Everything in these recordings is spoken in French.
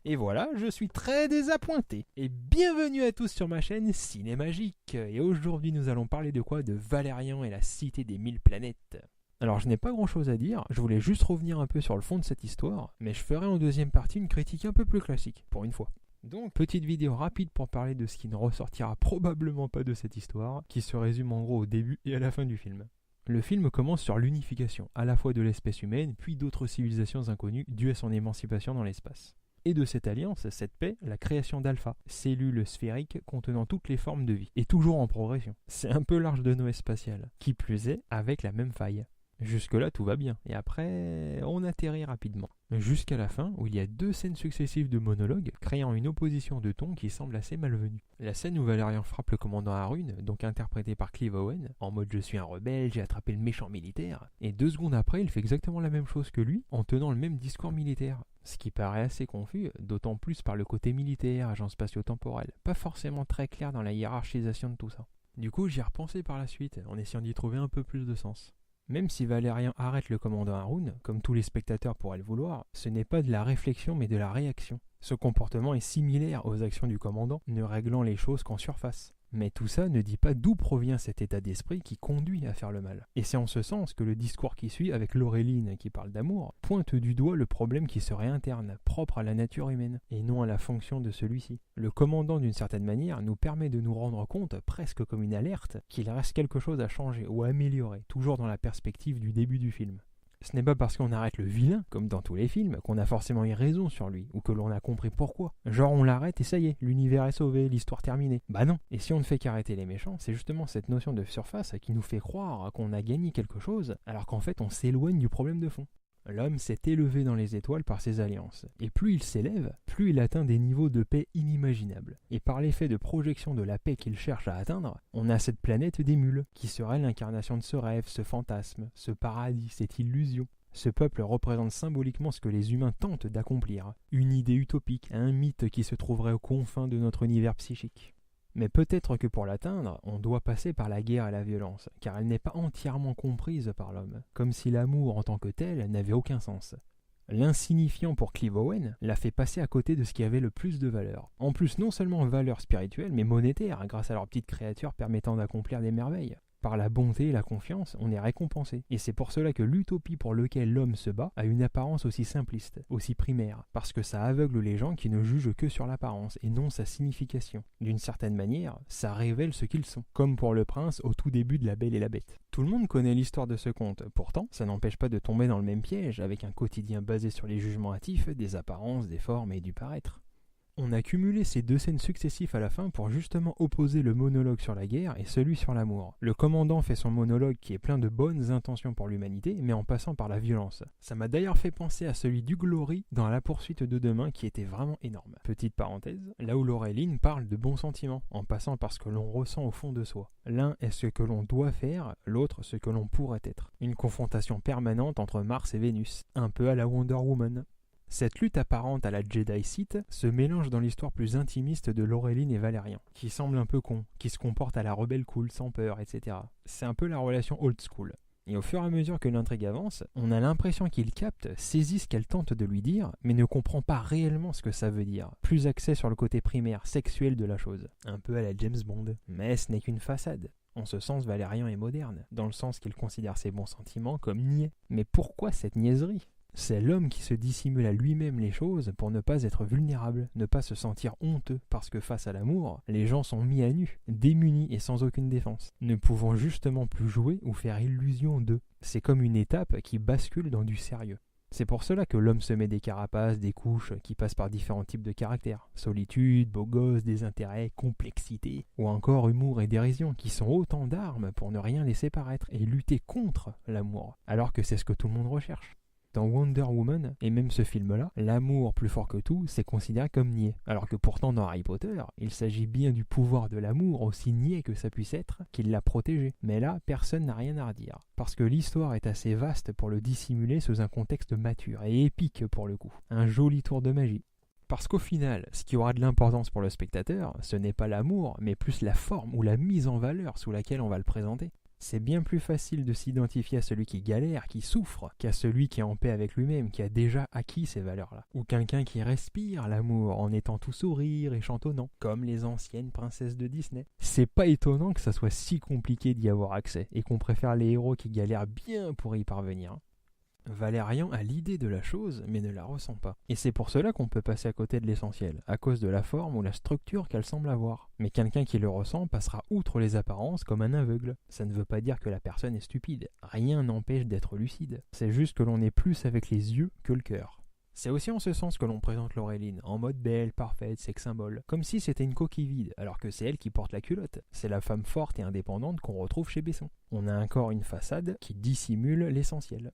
Et voilà, je suis très désappointé. Et bienvenue à tous sur ma chaîne Cinémagique. Et aujourd'hui nous allons parler de quoi? De Valérian et la cité des 1000 planètes. Alors je n'ai pas grand chose à dire, je voulais juste revenir un peu sur le fond de cette histoire, mais je ferai en deuxième partie une critique un peu plus classique, pour une fois. Donc, petite vidéo rapide pour parler de ce qui ne ressortira probablement pas de cette histoire, qui se résume en gros au début et à la fin du film. Le film commence sur l'unification, à la fois de l'espèce humaine, puis d'autres civilisations inconnues dues à son émancipation dans l'espace. Et de cette alliance, cette paix, la création d'Alpha, cellules sphériques contenant toutes les formes de vie, et toujours en progression. C'est un peu l'Arche de Noé spatiale, qui plus est avec la même faille. Jusque-là, tout va bien, et après, on atterrit rapidement. Jusqu'à la fin, où il y a 2 scènes successives de monologues, créant une opposition de ton qui semble assez malvenue. La scène où Valérian frappe le commandant Harun, donc interprété par Clive Owen, en mode « je suis un rebelle, j'ai attrapé le méchant militaire », et 2 secondes après, il fait exactement la même chose que lui, en tenant le même discours militaire. Ce qui paraît assez confus, d'autant plus par le côté militaire, agent spatio-temporel, pas forcément très clair dans la hiérarchisation de tout ça. Du coup, j'y ai repensé par la suite, en essayant d'y trouver un peu plus de sens. Même si Valérian arrête le commandant Harun, comme tous les spectateurs pourraient le vouloir, ce n'est pas de la réflexion mais de la réaction. Ce comportement est similaire aux actions du commandant, ne réglant les choses qu'en surface. Mais tout ça ne dit pas d'où provient cet état d'esprit qui conduit à faire le mal. Et c'est en ce sens que le discours qui suit, avec Laureline qui parle d'amour, pointe du doigt le problème qui serait interne, propre à la nature humaine, et non à la fonction de celui-ci. Le commandant, d'une certaine manière, nous permet de nous rendre compte, presque comme une alerte, qu'il reste quelque chose à changer ou à améliorer, toujours dans la perspective du début du film. Ce n'est pas parce qu'on arrête le vilain, comme dans tous les films, qu'on a forcément eu raison sur lui, ou que l'on a compris pourquoi. Genre on l'arrête et ça y est, l'univers est sauvé, l'histoire terminée. Bah non. Et si on ne fait qu'arrêter les méchants, c'est justement cette notion de surface qui nous fait croire qu'on a gagné quelque chose, alors qu'en fait on s'éloigne du problème de fond. L'homme s'est élevé dans les étoiles par ses alliances, et plus il s'élève, plus il atteint des niveaux de paix inimaginables. Et par l'effet de projection de la paix qu'il cherche à atteindre, on a cette planète des mules, qui serait l'incarnation de ce rêve, ce fantasme, ce paradis, cette illusion. Ce peuple représente symboliquement ce que les humains tentent d'accomplir, une idée utopique, un mythe qui se trouverait aux confins de notre univers psychique. Mais peut-être que pour l'atteindre, on doit passer par la guerre et la violence, car elle n'est pas entièrement comprise par l'homme, comme si l'amour en tant que tel n'avait aucun sens. L'insignifiant pour Clive Owen l'a fait passer à côté de ce qui avait le plus de valeur. En plus, non seulement valeur spirituelle, mais monétaire, grâce à leur petite créature permettant d'accomplir des merveilles. Par la bonté et la confiance, on est récompensé. Et c'est pour cela que l'utopie pour laquelle l'homme se bat a une apparence aussi simpliste, aussi primaire, parce que ça aveugle les gens qui ne jugent que sur l'apparence et non sa signification. D'une certaine manière, ça révèle ce qu'ils sont, comme pour le prince au tout début de La Belle et la Bête. Tout le monde connaît l'histoire de ce conte, pourtant, ça n'empêche pas de tomber dans le même piège, avec un quotidien basé sur les jugements hâtifs, des apparences, des formes et du paraître. On a cumulé ces 2 scènes successives à la fin pour justement opposer le monologue sur la guerre et celui sur l'amour. Le commandant fait son monologue qui est plein de bonnes intentions pour l'humanité, mais en passant par la violence. Ça m'a d'ailleurs fait penser à celui du Glory dans La poursuite de demain qui était vraiment énorme. Petite parenthèse, là où Laureline parle de bons sentiments, en passant par ce que l'on ressent au fond de soi. L'un est ce que l'on doit faire, l'autre ce que l'on pourrait être. Une confrontation permanente entre Mars et Vénus, un peu à la Wonder Woman. Cette lutte apparente à la Jedi Sith se mélange dans l'histoire plus intimiste de Laureline et Valérian, qui semble un peu con, qui se comporte à la rebelle cool, sans peur, etc. C'est un peu la relation old school. Et au fur et à mesure que l'intrigue avance, on a l'impression qu'il capte, saisit ce qu'elle tente de lui dire, mais ne comprend pas réellement ce que ça veut dire. Plus axé sur le côté primaire, sexuel de la chose. Un peu à la James Bond. Mais ce n'est qu'une façade. En ce sens, Valérian est moderne, dans le sens qu'il considère ses bons sentiments comme niais. Mais pourquoi cette niaiserie ? C'est l'homme qui se dissimule à lui-même les choses pour ne pas être vulnérable, ne pas se sentir honteux, parce que face à l'amour, les gens sont mis à nu, démunis et sans aucune défense, ne pouvant justement plus jouer ou faire illusion d'eux. C'est comme une étape qui bascule dans du sérieux. C'est pour cela que l'homme se met des carapaces, des couches qui passent par différents types de caractères. Solitude, beau gosse, désintérêt, complexité, ou encore humour et dérision, qui sont autant d'armes pour ne rien laisser paraître et lutter contre l'amour, alors que c'est ce que tout le monde recherche. Dans Wonder Woman, et même ce film-là, l'amour plus fort que tout, c'est considéré comme niais. Alors que pourtant dans Harry Potter, il s'agit bien du pouvoir de l'amour, aussi niais que ça puisse être, qui l'a protégé. Mais là, personne n'a rien à redire. Parce que l'histoire est assez vaste pour le dissimuler sous un contexte mature et épique pour le coup. Un joli tour de magie. Parce qu'au final, ce qui aura de l'importance pour le spectateur, ce n'est pas l'amour, mais plus la forme ou la mise en valeur sous laquelle on va le présenter. C'est bien plus facile de s'identifier à celui qui galère, qui souffre, qu'à celui qui est en paix avec lui-même, qui a déjà acquis ces valeurs-là. Ou quelqu'un qui respire l'amour en étant tout sourire et chantonnant, comme les anciennes princesses de Disney. C'est pas étonnant que ça soit si compliqué d'y avoir accès, et qu'on préfère les héros qui galèrent bien pour y parvenir. Valérian a l'idée de la chose, mais ne la ressent pas. Et c'est pour cela qu'on peut passer à côté de l'essentiel, à cause de la forme ou la structure qu'elle semble avoir. Mais quelqu'un qui le ressent passera outre les apparences comme un aveugle. Ça ne veut pas dire que la personne est stupide. Rien n'empêche d'être lucide. C'est juste que l'on est plus avec les yeux que le cœur. C'est aussi en ce sens que l'on présente Laureline, en mode belle, parfaite, sex symbole, comme si c'était une coquille vide, alors que c'est elle qui porte la culotte. C'est la femme forte et indépendante qu'on retrouve chez Besson. On a encore une façade qui dissimule l'essentiel.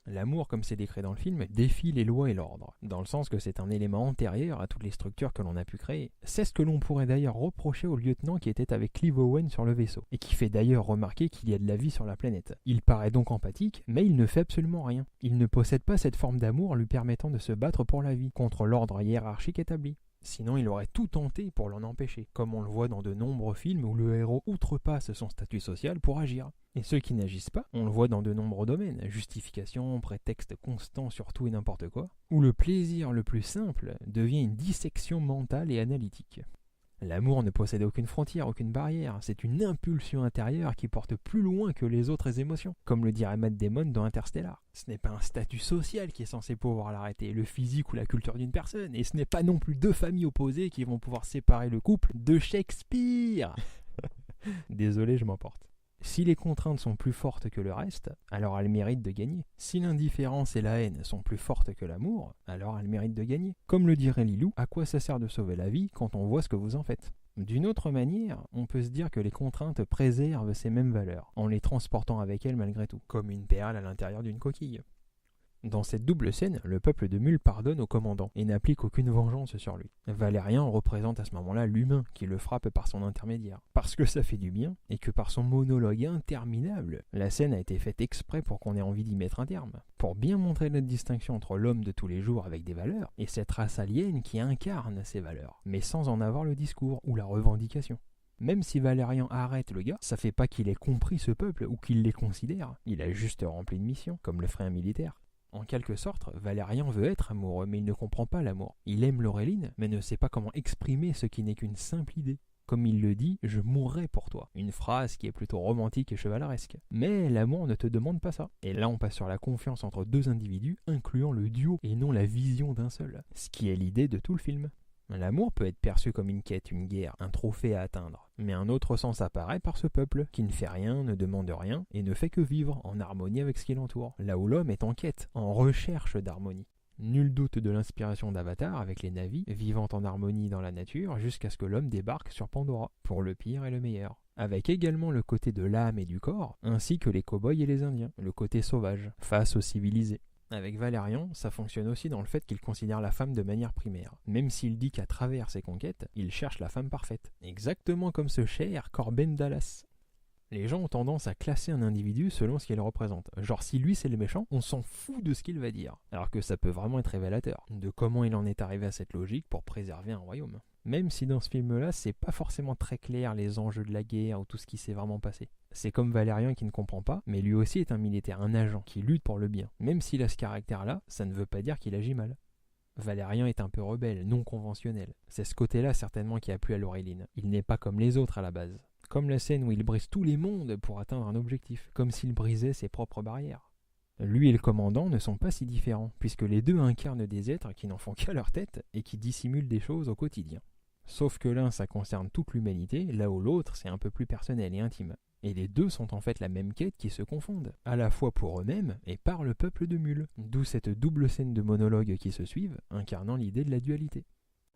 L'amour, comme c'est décrit dans le film, défie les lois et l'ordre, dans le sens que c'est un élément antérieur à toutes les structures que l'on a pu créer. C'est ce que l'on pourrait d'ailleurs reprocher au lieutenant qui était avec Clive Owen sur le vaisseau, et qui fait d'ailleurs remarquer qu'il y a de la vie sur la planète. Il paraît donc empathique, mais il ne fait absolument rien. Il ne possède pas cette forme d'amour lui permettant de se battre pour la vie, contre l'ordre hiérarchique établi. Sinon, il aurait tout tenté pour l'en empêcher, comme on le voit dans de nombreux films où le héros outrepasse son statut social pour agir. Et ceux qui n'agissent pas, on le voit dans de nombreux domaines, justification, prétexte constant sur tout et n'importe quoi, où le plaisir le plus simple devient une dissection mentale et analytique. L'amour ne possède aucune frontière, aucune barrière, c'est une impulsion intérieure qui porte plus loin que les autres émotions, comme le dirait Matt Damon dans Interstellar. Ce n'est pas un statut social qui est censé pouvoir l'arrêter, le physique ou la culture d'une personne, et ce n'est pas non plus deux familles opposées qui vont pouvoir séparer le couple de Shakespeare. Désolé, je m'emporte. Si les contraintes sont plus fortes que le reste, alors elles méritent de gagner. Si l'indifférence et la haine sont plus fortes que l'amour, alors elles méritent de gagner. Comme le dirait Lilou, à quoi ça sert de sauver la vie quand on voit ce que vous en faites ? D'une autre manière, on peut se dire que les contraintes préservent ces mêmes valeurs, en les transportant avec elles malgré tout, comme une perle à l'intérieur d'une coquille. Dans cette double scène, le peuple de Mule pardonne au commandant et n'applique aucune vengeance sur lui. Valérien représente à ce moment-là l'humain qui le frappe par son intermédiaire. Parce que ça fait du bien et que par son monologue interminable, la scène a été faite exprès pour qu'on ait envie d'y mettre un terme. Pour bien montrer la distinction entre l'homme de tous les jours avec des valeurs et cette race alien qui incarne ces valeurs, mais sans en avoir le discours ou la revendication. Même si Valérian arrête le gars, ça fait pas qu'il ait compris ce peuple ou qu'il les considère. Il a juste rempli une mission, comme le ferait un militaire. En quelque sorte, Valérian veut être amoureux, mais il ne comprend pas l'amour. Il aime Laureline, mais ne sait pas comment exprimer ce qui n'est qu'une simple idée. Comme il le dit, « je mourrai pour toi », une phrase qui est plutôt romantique et chevaleresque. Mais l'amour ne te demande pas ça. Et là on passe sur la confiance entre deux individus, incluant le duo et non la vision d'un seul, ce qui est l'idée de tout le film. L'amour peut être perçu comme une quête, une guerre, un trophée à atteindre. Mais un autre sens apparaît par ce peuple, qui ne fait rien, ne demande rien, et ne fait que vivre en harmonie avec ce qui l'entoure. Là où l'homme est en quête, en recherche d'harmonie. Nul doute de l'inspiration d'Avatar avec les Na'vi, vivant en harmonie dans la nature, jusqu'à ce que l'homme débarque sur Pandora, pour le pire et le meilleur. Avec également le côté de l'âme et du corps, ainsi que les cow-boys et les Indiens, le côté sauvage, face aux civilisés. Avec Valérian, ça fonctionne aussi dans le fait qu'il considère la femme de manière primaire, même s'il dit qu'à travers ses conquêtes, il cherche la femme parfaite. Exactement comme ce cher Corben Dallas. Les gens ont tendance à classer un individu selon ce qu'il représente. Genre si lui c'est le méchant, on s'en fout de ce qu'il va dire. Alors que ça peut vraiment être révélateur de comment il en est arrivé à cette logique pour préserver un royaume. Même si dans ce film-là, c'est pas forcément très clair les enjeux de la guerre ou tout ce qui s'est vraiment passé. C'est comme Valérian qui ne comprend pas, mais lui aussi est un militaire, un agent qui lutte pour le bien. Même s'il a ce caractère-là, ça ne veut pas dire qu'il agit mal. Valérian est un peu rebelle, non conventionnel. C'est ce côté-là certainement qui a plu à Laureline. Il n'est pas comme les autres à la base. Comme la scène où il brise tous les mondes pour atteindre un objectif, comme s'il brisait ses propres barrières. Lui et le commandant ne sont pas si différents, puisque les deux incarnent des êtres qui n'en font qu'à leur tête et qui dissimulent des choses au quotidien. Sauf que l'un, ça concerne toute l'humanité, là où l'autre, c'est un peu plus personnel et intime. Et les deux sont en fait la même quête qui se confondent, à la fois pour eux-mêmes et par le peuple de Mule. D'où cette double scène de monologues qui se suivent, incarnant l'idée de la dualité.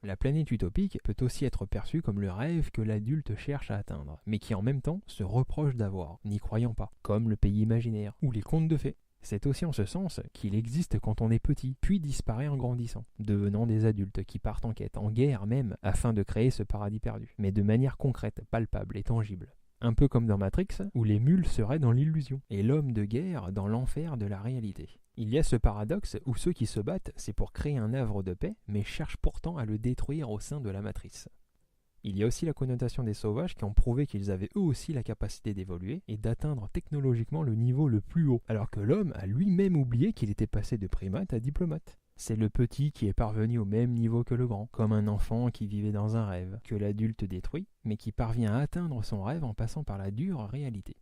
La planète utopique peut aussi être perçue comme le rêve que l'adulte cherche à atteindre, mais qui en même temps se reproche d'avoir, n'y croyant pas, comme le pays imaginaire, ou les contes de fées. C'est aussi en ce sens qu'il existe quand on est petit, puis disparaît en grandissant, devenant des adultes qui partent en quête, en guerre même, afin de créer ce paradis perdu, mais de manière concrète, palpable et tangible. Un peu comme dans Matrix, où les mules seraient dans l'illusion, et l'homme de guerre dans l'enfer de la réalité. Il y a ce paradoxe où ceux qui se battent, c'est pour créer un havre de paix, mais cherchent pourtant à le détruire au sein de la matrice. Il y a aussi la connotation des sauvages qui ont prouvé qu'ils avaient eux aussi la capacité d'évoluer et d'atteindre technologiquement le niveau le plus haut, alors que l'homme a lui-même oublié qu'il était passé de primate à diplomate. C'est le petit qui est parvenu au même niveau que le grand, comme un enfant qui vivait dans un rêve, que l'adulte détruit, mais qui parvient à atteindre son rêve en passant par la dure réalité.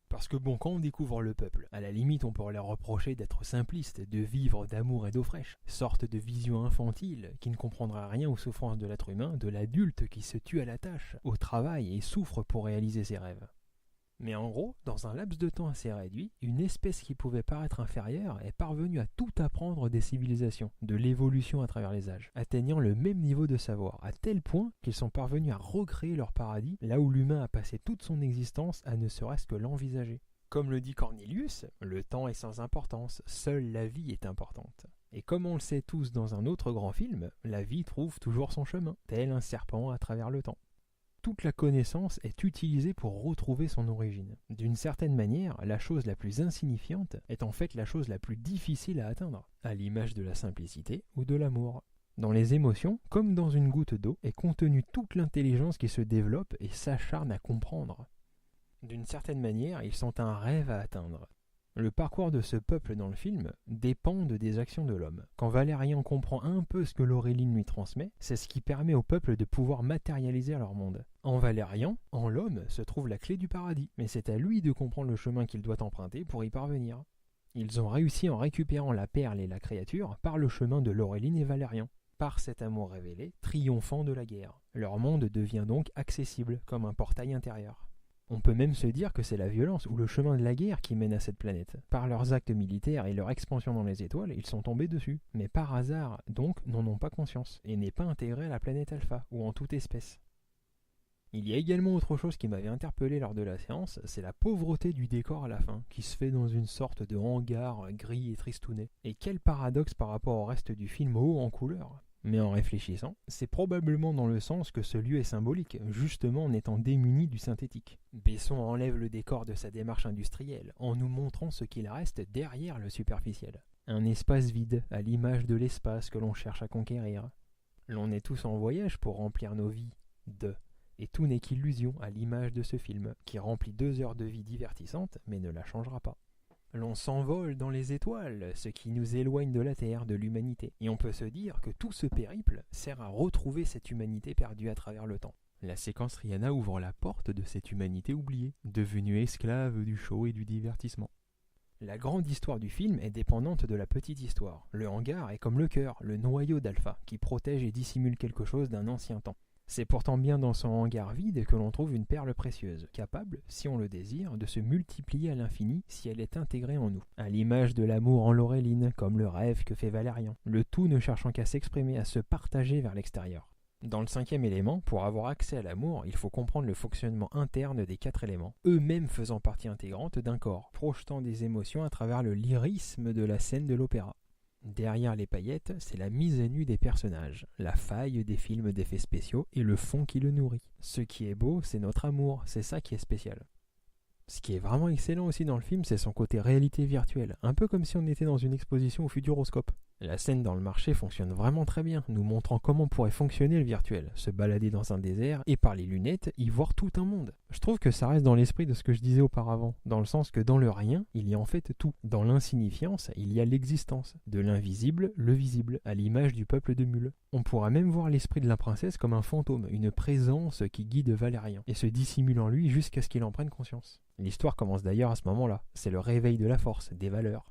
Parce que bon, quand on découvre le peuple, à la limite on pourrait leur reprocher d'être simplistes, de vivre d'amour et d'eau fraîche, sorte de vision infantile qui ne comprendra rien aux souffrances de l'être humain, de l'adulte qui se tue à la tâche, au travail et souffre pour réaliser ses rêves. Mais en gros, dans un laps de temps assez réduit, une espèce qui pouvait paraître inférieure est parvenue à tout apprendre des civilisations, de l'évolution à travers les âges, atteignant le même niveau de savoir, à tel point qu'ils sont parvenus à recréer leur paradis, là où l'humain a passé toute son existence à ne serait-ce que l'envisager. Comme le dit Cornelius, le temps est sans importance, seule la vie est importante. Et comme on le sait tous dans un autre grand film, la vie trouve toujours son chemin, tel un serpent à travers le temps. Toute la connaissance est utilisée pour retrouver son origine. D'une certaine manière, la chose la plus insignifiante est en fait la chose la plus difficile à atteindre, à l'image de la simplicité ou de l'amour. Dans les émotions, comme dans une goutte d'eau, est contenue toute l'intelligence qui se développe et s'acharne à comprendre. D'une certaine manière, ils sont un rêve à atteindre. Le parcours de ce peuple dans le film dépend des actions de l'homme. Quand Valérian comprend un peu ce que Laureline lui transmet, c'est ce qui permet au peuple de pouvoir matérialiser leur monde. En Valérian, en l'homme, se trouve la clé du paradis, mais c'est à lui de comprendre le chemin qu'il doit emprunter pour y parvenir. Ils ont réussi en récupérant la perle et la créature par le chemin de Laureline et Valérian, par cet amour révélé, triomphant de la guerre. Leur monde devient donc accessible, comme un portail intérieur. On peut même se dire que c'est la violence ou le chemin de la guerre qui mène à cette planète. Par leurs actes militaires et leur expansion dans les étoiles, ils sont tombés dessus. Mais par hasard, donc, n'en ont pas conscience, et n'est pas intégré à la planète Alpha, ou en toute espèce. Il y a également autre chose qui m'avait interpellé lors de la séance, c'est la pauvreté du décor à la fin, qui se fait dans une sorte de hangar gris et tristounet. Et quel paradoxe par rapport au reste du film haut en couleur. Mais en réfléchissant, c'est probablement dans le sens que ce lieu est symbolique, justement en étant démuni du synthétique. Besson enlève le décor de sa démarche industrielle, en nous montrant ce qu'il reste derrière le superficiel. Un espace vide, à l'image de l'espace que l'on cherche à conquérir. L'on est tous en voyage pour remplir nos vies et tout n'est qu'illusion à l'image de ce film, qui remplit 2 heures de vie divertissante, mais ne la changera pas. L'on s'envole dans les étoiles, ce qui nous éloigne de la Terre, de l'humanité. Et on peut se dire que tout ce périple sert à retrouver cette humanité perdue à travers le temps. La séquence Rihanna ouvre la porte de cette humanité oubliée, devenue esclave du show et du divertissement. La grande histoire du film est dépendante de la petite histoire. Le hangar est comme le cœur, le noyau d'Alpha, qui protège et dissimule quelque chose d'un ancien temps. C'est pourtant bien dans son hangar vide que l'on trouve une perle précieuse, capable, si on le désire, de se multiplier à l'infini si elle est intégrée en nous. À l'image de l'amour en Laureline, comme le rêve que fait Valérian. Le tout ne cherchant qu'à s'exprimer, à se partager vers l'extérieur. Dans le 5e élément, pour avoir accès à l'amour, il faut comprendre le fonctionnement interne des 4 éléments, eux-mêmes faisant partie intégrante d'un corps, projetant des émotions à travers le lyrisme de la scène de l'opéra. Derrière les paillettes, c'est la mise à nu des personnages, la faille des films d'effets spéciaux et le fond qui le nourrit. Ce qui est beau, c'est notre amour, c'est ça qui est spécial. Ce qui est vraiment excellent aussi dans le film, c'est son côté réalité virtuelle, un peu comme si on était dans une exposition au Futuroscope. La scène dans le marché fonctionne vraiment très bien, nous montrant comment pourrait fonctionner le virtuel, se balader dans un désert et par les lunettes y voir tout un monde. Je trouve que ça reste dans l'esprit de ce que je disais auparavant, dans le sens que dans le rien, il y a en fait tout. Dans l'insignifiance, il y a l'existence. De l'invisible, le visible, à l'image du peuple de Mule. On pourra même voir l'esprit de la princesse comme un fantôme, une présence qui guide Valérian, et se dissimule en lui jusqu'à ce qu'il en prenne conscience. L'histoire commence d'ailleurs à ce moment-là, c'est le réveil de la force, des valeurs.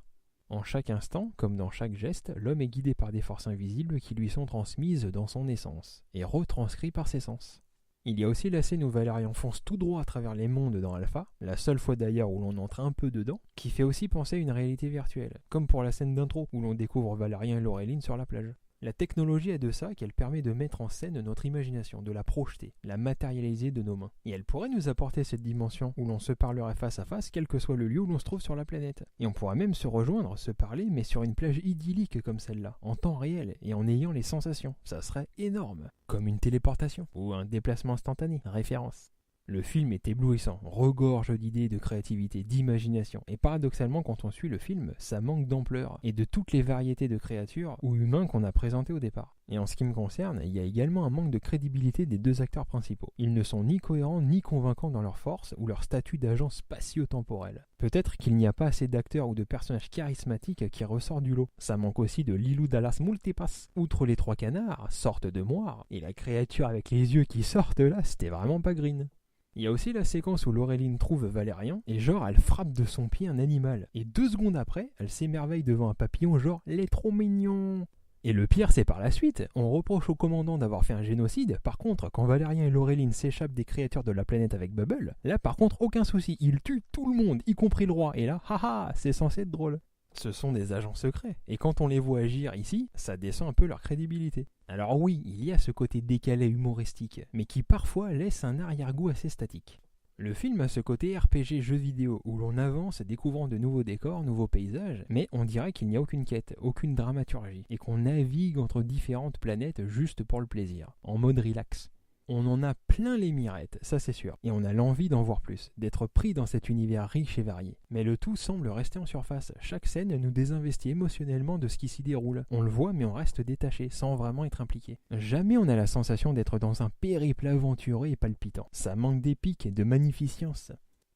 En chaque instant, comme dans chaque geste, l'homme est guidé par des forces invisibles qui lui sont transmises dans son essence, et retranscrites par ses sens. Il y a aussi la scène où Valérian fonce tout droit à travers les mondes dans Alpha, la seule fois d'ailleurs où l'on entre un peu dedans, qui fait aussi penser à une réalité virtuelle, comme pour la scène d'intro où l'on découvre Valérien et Laureline sur la plage. La technologie a de ça qu'elle permet de mettre en scène notre imagination, de la projeter, la matérialiser de nos mains. Et elle pourrait nous apporter cette dimension où l'on se parlerait face à face, quel que soit le lieu où l'on se trouve sur la planète. Et on pourrait même se rejoindre, se parler, mais sur une plage idyllique comme celle-là, en temps réel et en ayant les sensations. Ça serait énorme. Comme une téléportation ou un déplacement instantané. Référence. Le film est éblouissant, regorge d'idées, de créativité, d'imagination. Et paradoxalement, quand on suit le film, ça manque d'ampleur et de toutes les variétés de créatures ou humains qu'on a présentés au départ. Et en ce qui me concerne, il y a également un manque de crédibilité des deux acteurs principaux. Ils ne sont ni cohérents ni convaincants dans leur force ou leur statut d'agent spatio-temporel. Peut-être qu'il n'y a pas assez d'acteurs ou de personnages charismatiques qui ressortent du lot. Ça manque aussi de Lilou Dallas Multipass. Outre les 3 canards, sortent de moire, et la créature avec les yeux qui sortent là, c'était vraiment pas green. Il y a aussi la séquence où Laureline trouve Valérien, et genre elle frappe de son pied un animal. Et 2 secondes après, elle s'émerveille devant un papillon genre « il est trop mignon !» Et le pire, c'est par la suite, on reproche au commandant d'avoir fait un génocide. Par contre, quand Valérien et Laureline s'échappent des créatures de la planète avec Bubble, là par contre aucun souci, ils tuent tout le monde, y compris le roi. Et là, haha, c'est censé être drôle. Ce sont des agents secrets, et quand on les voit agir ici, ça descend un peu leur crédibilité. Alors oui, il y a ce côté décalé humoristique, mais qui parfois laisse un arrière-goût assez statique. Le film a ce côté RPG jeu vidéo où l'on avance découvrant de nouveaux décors, nouveaux paysages, mais on dirait qu'il n'y a aucune quête, aucune dramaturgie, et qu'on navigue entre différentes planètes juste pour le plaisir, en mode relax. On en a plein les mirettes, ça c'est sûr, et on a l'envie d'en voir plus, d'être pris dans cet univers riche et varié. Mais le tout semble rester en surface, chaque scène nous désinvestit émotionnellement de ce qui s'y déroule. On le voit mais on reste détaché, sans vraiment être impliqué. Jamais on a la sensation d'être dans un périple aventureux et palpitant. Ça manque d'épique et de magnificence.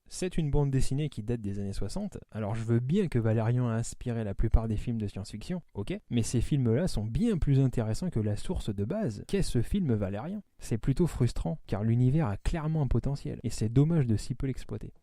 C'est une bande dessinée qui date des années 60, alors je veux bien que Valérian a inspiré la plupart des films de science-fiction, ok, mais ces films-là sont bien plus intéressants que la source de base. Qu'est ce film Valérien ? C'est plutôt frustrant, car l'univers a clairement un potentiel, et c'est dommage de si peu l'exploiter.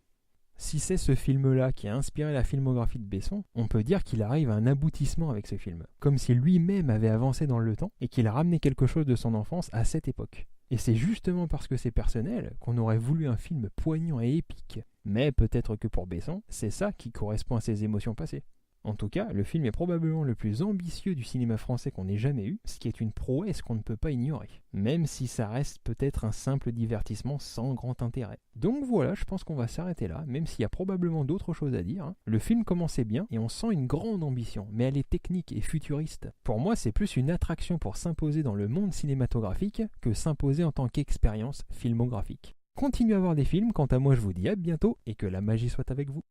Si c'est ce film-là qui a inspiré la filmographie de Besson, on peut dire qu'il arrive à un aboutissement avec ce film, comme si lui-même avait avancé dans le temps et qu'il a ramené quelque chose de son enfance à cette époque. Et c'est justement parce que c'est personnel qu'on aurait voulu un film poignant et épique. Mais peut-être que pour Besson, c'est ça qui correspond à ses émotions passées. En tout cas, le film est probablement le plus ambitieux du cinéma français qu'on ait jamais eu, ce qui est une prouesse qu'on ne peut pas ignorer, même si ça reste peut-être un simple divertissement sans grand intérêt. Donc voilà, je pense qu'on va s'arrêter là, même s'il y a probablement d'autres choses à dire. Le film commençait bien et on sent une grande ambition, mais elle est technique et futuriste. Pour moi, c'est plus une attraction pour s'imposer dans le monde cinématographique que s'imposer en tant qu'expérience filmographique. Continuez à voir des films, quant à moi je vous dis à bientôt et que la magie soit avec vous.